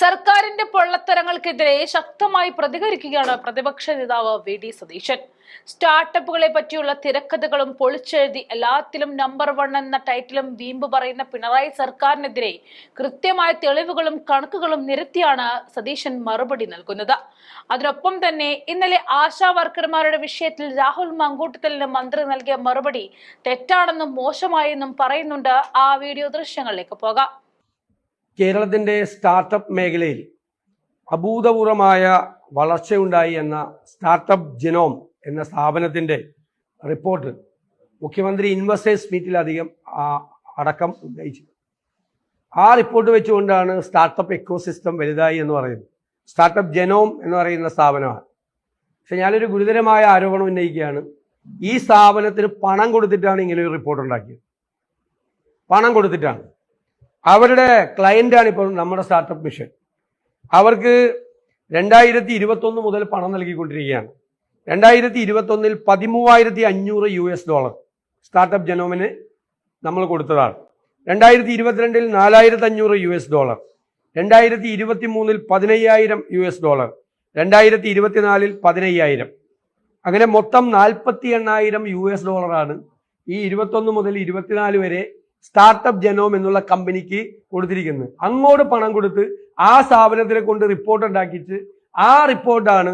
സർക്കാരിന്റെ പൊള്ളത്തരങ്ങൾക്കെതിരെ ശക്തമായി പ്രതികരിക്കുകയാണ് പ്രതിപക്ഷ നേതാവ് വി.ഡി. സതീശൻ. സ്റ്റാർട്ടപ്പുകളെ പറ്റിയുള്ള തിരക്കഥകളും പൊളിച്ചെഴുതി എല്ലാത്തിലും നമ്പർ 1 എന്ന ടൈറ്റിലും വീമ്പ് പറയുന്ന പിണറായി സർക്കാരിനെതിരെ കൃത്യമായ തെളിവുകളും കണക്കുകളും നിരത്തിയാണ് സതീശൻ മറുപടി നൽകുന്നത്. അതിനൊപ്പം തന്നെ ഇന്നലെ ആശാ വർക്കർമാരുടെ വിഷയത്തിൽ രാഹുൽ മാങ്കൂട്ടത്തിലിന് മന്ത്രി നൽകിയ മറുപടി തെറ്റാണെന്നും മോശമായെന്നും പറയുന്നുണ്ട്. ആ വീഡിയോ ദൃശ്യങ്ങളിലേക്ക് പോകാം. കേരളത്തിൻ്റെ സ്റ്റാർട്ടപ്പ് മേഖലയിൽ അഭൂതപൂർവമായ വളർച്ചയുണ്ടായി എന്ന സ്റ്റാർട്ടപ്പ് ജനോം എന്ന സ്ഥാപനത്തിൻ്റെ റിപ്പോർട്ട് മുഖ്യമന്ത്രി ഇൻവെസ്റ്റേഴ്സ് മീറ്റിലധികം അടക്കം ഉന്നയിച്ചു. ആ റിപ്പോർട്ട് വെച്ചുകൊണ്ടാണ് സ്റ്റാർട്ടപ്പ് എക്കോസിസ്റ്റം വലുതായി എന്ന് പറയുന്നത്. സ്റ്റാർട്ടപ്പ് ജനോം എന്ന് പറയുന്ന സ്ഥാപനമാണ്. പക്ഷെ ഞാനൊരു ഗുരുതരമായ ആരോപണം ഉന്നയിക്കുകയാണ്. ഈ സ്ഥാപനത്തിന് പണം കൊടുത്തിട്ടാണ് ഇങ്ങനെ ഒരു റിപ്പോർട്ട് ഉണ്ടാക്കിയത്. പണം കൊടുത്തിട്ടാണ്. അവരുടെ ക്ലയൻ്റാണ് ഇപ്പോൾ നമ്മുടെ സ്റ്റാർട്ടപ്പ് മിഷൻ. അവർക്ക് 2021 മുതൽ പണം നൽകിക്കൊണ്ടിരിക്കുകയാണ്. 2021 $13,500 സ്റ്റാർട്ടപ്പ് ജനോമിന് നമ്മൾ കൊടുത്തതാണ്. 2022 $4,500, 2023 $15,000, 2024 $15,000, അങ്ങനെ മൊത്തം $48,000 ഈ 21 മുതൽ 24 വരെ സ്റ്റാർട്ടപ്പ് ജനോം എന്നുള്ള കമ്പനിക്ക് കൊടുത്തിരിക്കുന്നത്. അങ്ങോട്ട് പണം കൊടുത്ത് ആ സ്ഥാപനത്തിനെ കൊണ്ട് റിപ്പോർട്ട് ഉണ്ടാക്കിയിട്ട് ആ റിപ്പോർട്ടാണ്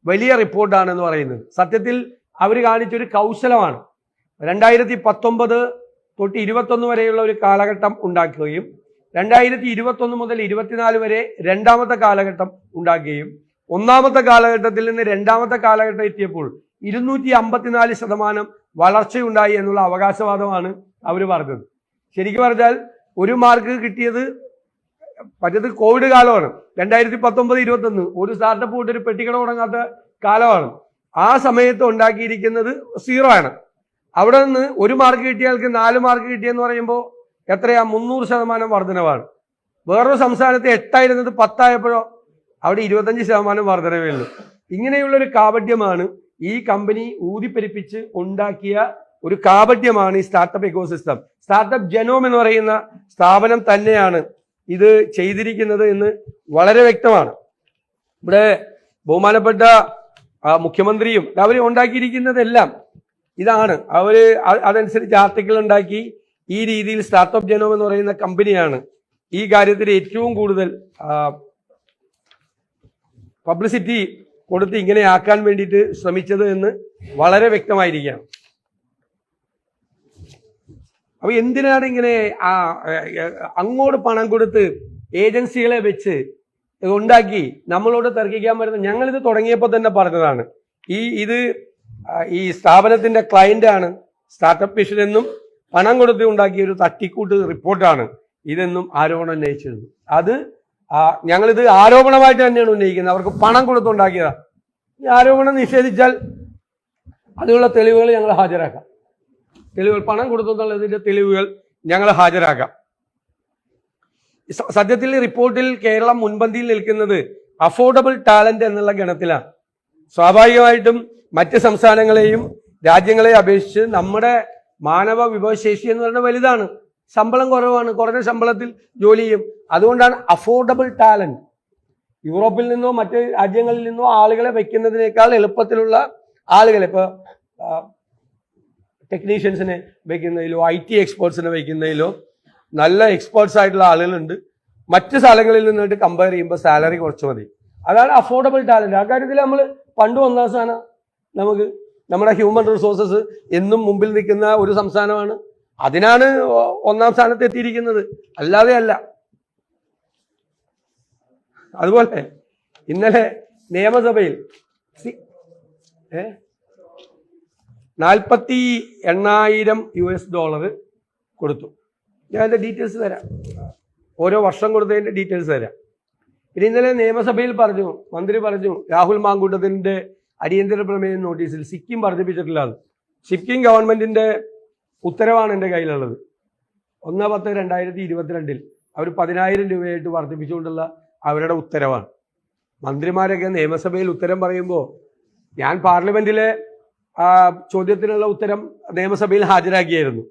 വലിയ റിപ്പോർട്ടാണെന്ന് പറയുന്നത്. സത്യത്തിൽ അവർ കാണിച്ചൊരു കൗശലമാണ്. 2019 തൊട്ട് 21 വരെയുള്ള ഒരു കാലഘട്ടം ഉണ്ടാക്കുകയും 2021 മുതൽ 24 വരെ രണ്ടാമത്തെ കാലഘട്ടം ഉണ്ടാക്കുകയും ഒന്നാമത്തെ കാലഘട്ടത്തിൽ നിന്ന് രണ്ടാമത്തെ കാലഘട്ടം എത്തിയപ്പോൾ 254% വളർച്ചയുണ്ടായി എന്നുള്ള അവകാശവാദമാണ് അവർ പറഞ്ഞത്. ശരിക്കും പറഞ്ഞാൽ ഒരു മാർക്ക് കിട്ടിയത് മറ്റേത് കോവിഡ് കാലമാണ്. 2019-21 ഒരു സ്റ്റാർട്ടപ്പ് കൊണ്ട് ഒരു പെട്ടിക്കട തുടങ്ങാത്ത കാലമാണ്. ആ സമയത്ത് ഉണ്ടാക്കിയിരിക്കുന്നത് 0 ആണ്. അവിടെ നിന്ന് ഒരു മാർക്ക് കിട്ടിയാൾക്ക് 4 മാർക്ക് കിട്ടിയെന്ന് പറയുമ്പോൾ എത്രയാ? 300% വർധനവാണ്. വേറൊരു സംസ്ഥാനത്ത് 8 ആയിരുന്നത് 10 ആയപ്പോഴോ അവിടെ 25% വർധനവേ ഉള്ളൂ. ഇങ്ങനെയുള്ളൊരു കാപട്യമാണ് ഈ കമ്പനി ഊതിപ്പെരിപ്പിച്ച് ഉണ്ടാക്കിയ ഒരു കാപട്യമാണ് ഈ സ്റ്റാർട്ടപ്പ് എക്കോസിസ്റ്റം. സ്റ്റാർട്ടപ്പ് ജനോം എന്ന് പറയുന്ന സ്ഥാപനം തന്നെയാണ് ഇത് ചെയ്തിരിക്കുന്നത് എന്ന് വളരെ വ്യക്തമാണ്. ഇവിടെ ബഹുമാനപ്പെട്ട മുഖ്യമന്ത്രിയും അവർ ഉണ്ടാക്കിയിരിക്കുന്നതെല്ലാം ഇതാണ്. അവര് അതനുസരിച്ച് ആർട്ടിക്കിൾ ഉണ്ടാക്കി ഈ രീതിയിൽ സ്റ്റാർട്ടപ്പ് ജനോം എന്ന് പറയുന്ന കമ്പനിയാണ് ഈ കാര്യത്തിൽ ഏറ്റവും കൂടുതൽ പബ്ലിസിറ്റി കൊടുത്ത് ഇങ്ങനെ ആക്കാൻ വേണ്ടിയിട്ട് ശ്രമിച്ചത് എന്ന് വളരെ വ്യക്തമായിരിക്കുകയാണ്. അപ്പൊ എന്തിനാണ് ഇങ്ങനെ അങ്ങോട്ട് പണം കൊടുത്ത് ഏജൻസികളെ വെച്ച് ഉണ്ടാക്കി നമ്മളോട് തർക്കിക്കാൻ വരുന്നത്? ഞങ്ങളിത് തുടങ്ങിയപ്പോൾ തന്നെ പറഞ്ഞതാണ്. ഈ സ്ഥാപനത്തിന്റെ ക്ലയന്റ് ആണ് സ്റ്റാർട്ടപ്പ് മിഷൻ എന്നും പണം കൊടുത്ത് ഉണ്ടാക്കിയ ഒരു തട്ടിക്കൂട്ട് റിപ്പോർട്ടാണ് ഇതെന്നും ആരോപണം ഉന്നയിച്ചിരുന്നു. അത് ഞങ്ങളിത് ആരോപണമായിട്ട് തന്നെയാണ് ഉന്നയിക്കുന്നത്. അവർക്ക് പണം കൊടുത്തുണ്ടാക്കിയതാണ്. ഈ ആരോപണം നിഷേധിച്ചാൽ അതിനുള്ള തെളിവുകൾ ഞങ്ങൾ ഹാജരാക്കാം. പണം കൊടുത്തുള്ളതിന്റെ തെളിവുകൾ ഞങ്ങൾ ഹാജരാക്കാം. സത്യത്തിൽ റിപ്പോർട്ടിൽ കേരളം മുൻപന്തിയിൽ നിൽക്കുന്നത് അഫോർഡബിൾ ടാലന്റ് എന്നുള്ള ഗണത്തിലാണ്. സ്വാഭാവികമായിട്ടും മറ്റ് സംസ്ഥാനങ്ങളെയും രാജ്യങ്ങളെയും അപേക്ഷിച്ച് നമ്മുടെ മാനവ വിഭവശേഷി എന്ന് പറയുന്നത് വലുതാണ്. ശമ്പളം കുറവാണ്. കുറഞ്ഞ ശമ്പളത്തിൽ ജോലി ചെയ്യും. അതുകൊണ്ടാണ് അഫോർഡബിൾ ടാലന്റ്. യൂറോപ്പിൽ നിന്നോ മറ്റ് രാജ്യങ്ങളിൽ നിന്നോ ആളുകളെ വയ്ക്കുന്നതിനേക്കാൾ എളുപ്പത്തിലുള്ള ആളുകളെ, ഇപ്പോൾ ടെക്നീഷ്യൻസിനെ വയ്ക്കുന്നതിലോ IT എക്സ്പേർട്സിനെ വയ്ക്കുന്നതിലോ നല്ല എക്സ്പേർട്സ് ആയിട്ടുള്ള ആളുകളുണ്ട്. മറ്റ് സ്ഥലങ്ങളിൽ നിന്നിട്ട് കമ്പയർ ചെയ്യുമ്പോൾ സാലറി കുറച്ച് മതി. അതാണ് അഫോർഡബിൾ ടാലന്റ്. ആ കാര്യത്തിൽ നമ്മൾ പണ്ട് ഒന്നാം സ്ഥാനം. നമുക്ക് നമ്മുടെ ഹ്യൂമൻ റിസോഴ്സസ് എന്നും മുമ്പിൽ നിൽക്കുന്ന ഒരു സംസ്ഥാനമാണ്. അതിനാണ് ഒന്നാം സ്ഥാനത്ത് എത്തിയിരിക്കുന്നത്, അല്ലാതെ അല്ല. അതുപോലെ ഇന്നലെ നിയമസഭയിൽ $48,000 കൊടുത്തു. ഞാൻ അതിൻ്റെ ഡീറ്റെയിൽസ് തരാം. ഓരോ വർഷം കൊടുത്തതിൻ്റെ ഡീറ്റെയിൽസ് തരാം. പിന്നെ ഇന്നലെ നിയമസഭയിൽ മന്ത്രി പറഞ്ഞു രാഹുൽ മാങ്കൂട്ടത്തിൻ്റെ അടിയന്തര പ്രമേയ നോട്ടീസിൽ സിക്കിം വർദ്ധിപ്പിച്ചിട്ടില്ല. സിക്കിം ഗവൺമെന്റിന്റെ ഉത്തരവാണ് എൻ്റെ കയ്യിലുള്ളത്. 1/10/2022 അവർ 10,000 രൂപയായിട്ട് വർദ്ധിപ്പിച്ചുകൊണ്ടുള്ള അവരുടെ ഉത്തരവാണ്. മന്ത്രിമാരൊക്കെ നിയമസഭയിൽ ഉത്തരം പറയുമ്പോൾ ഞാൻ പാർലമെന്റിലെ ചോദ്യത്തിനുള്ള ഉത്തരം നിയമസഭയിൽ ഹാജരാക്കിയായിരുന്നു.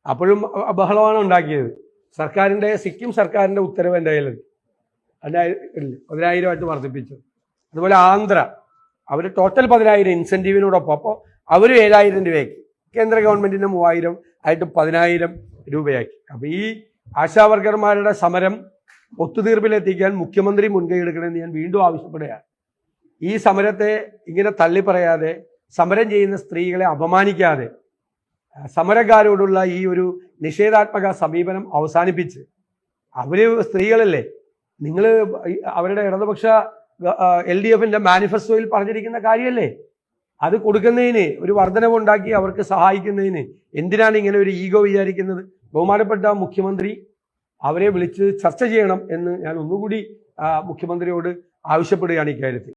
അപ്പോഴും ബഹളമാണ് ഉണ്ടാക്കിയത്. സിക്കിം സർക്കാരിന്റെ ഉത്തരവ് എൻ്റെ കയ്യിലുണ്ട്. 10,000 വർദ്ധിപ്പിച്ചു. അതുപോലെ ആന്ധ്ര അവർ ടോട്ടൽ 10,000 ഇൻസെൻറ്റീവിനോടൊപ്പം, അപ്പോൾ അവർ 7,000 രൂപയാക്കി. കേന്ദ്ര ഗവൺമെന്റിന് 3,000 ആയിട്ട് 10,000 രൂപയാക്കി. അപ്പോൾ ഈ ആശാവർക്കർമാരുടെ സമരം ഒത്തുതീർപ്പിലെത്തിക്കാൻ മുഖ്യമന്ത്രി മുൻകൈ എടുക്കണമെന്ന് ഞാൻ വീണ്ടും ആവശ്യപ്പെടുകയാണ്. ഈ സമരത്തെ ഇങ്ങനെ തള്ളിപ്പറയാതെ, സമരം ചെയ്യുന്ന സ്ത്രീകളെ അപമാനിക്കാതെ, സമരക്കാരോടുള്ള ഈ ഒരു നിഷേധാത്മക സമീപനം അവസാനിപ്പിച്ച്, അവര് സ്ത്രീകളല്ലേ, നിങ്ങൾ അവരുടെ ഇടതുപക്ഷ LDFന്റെ മാനിഫെസ്റ്റോയിൽ പറഞ്ഞിരിക്കുന്ന കാര്യമല്ലേ, അത് കൊടുക്കുന്നതിന്, ഒരു വർധനവുണ്ടാക്കി അവർക്ക് സഹായിക്കുന്നതിന് എന്തിനാണ് ഇങ്ങനെ ഒരു ഈഗോ വിചാരിക്കുന്നത്? ബഹുമാനപ്പെട്ട മുഖ്യമന്ത്രി അവരെ വിളിച്ച് ചർച്ച ചെയ്യണം എന്ന് ഞാൻ ഒന്നുകൂടി മുഖ്യമന്ത്രിയോട് ആവശ്യപ്പെടുകയാണ് ഇക്കാര്യത്തിൽ.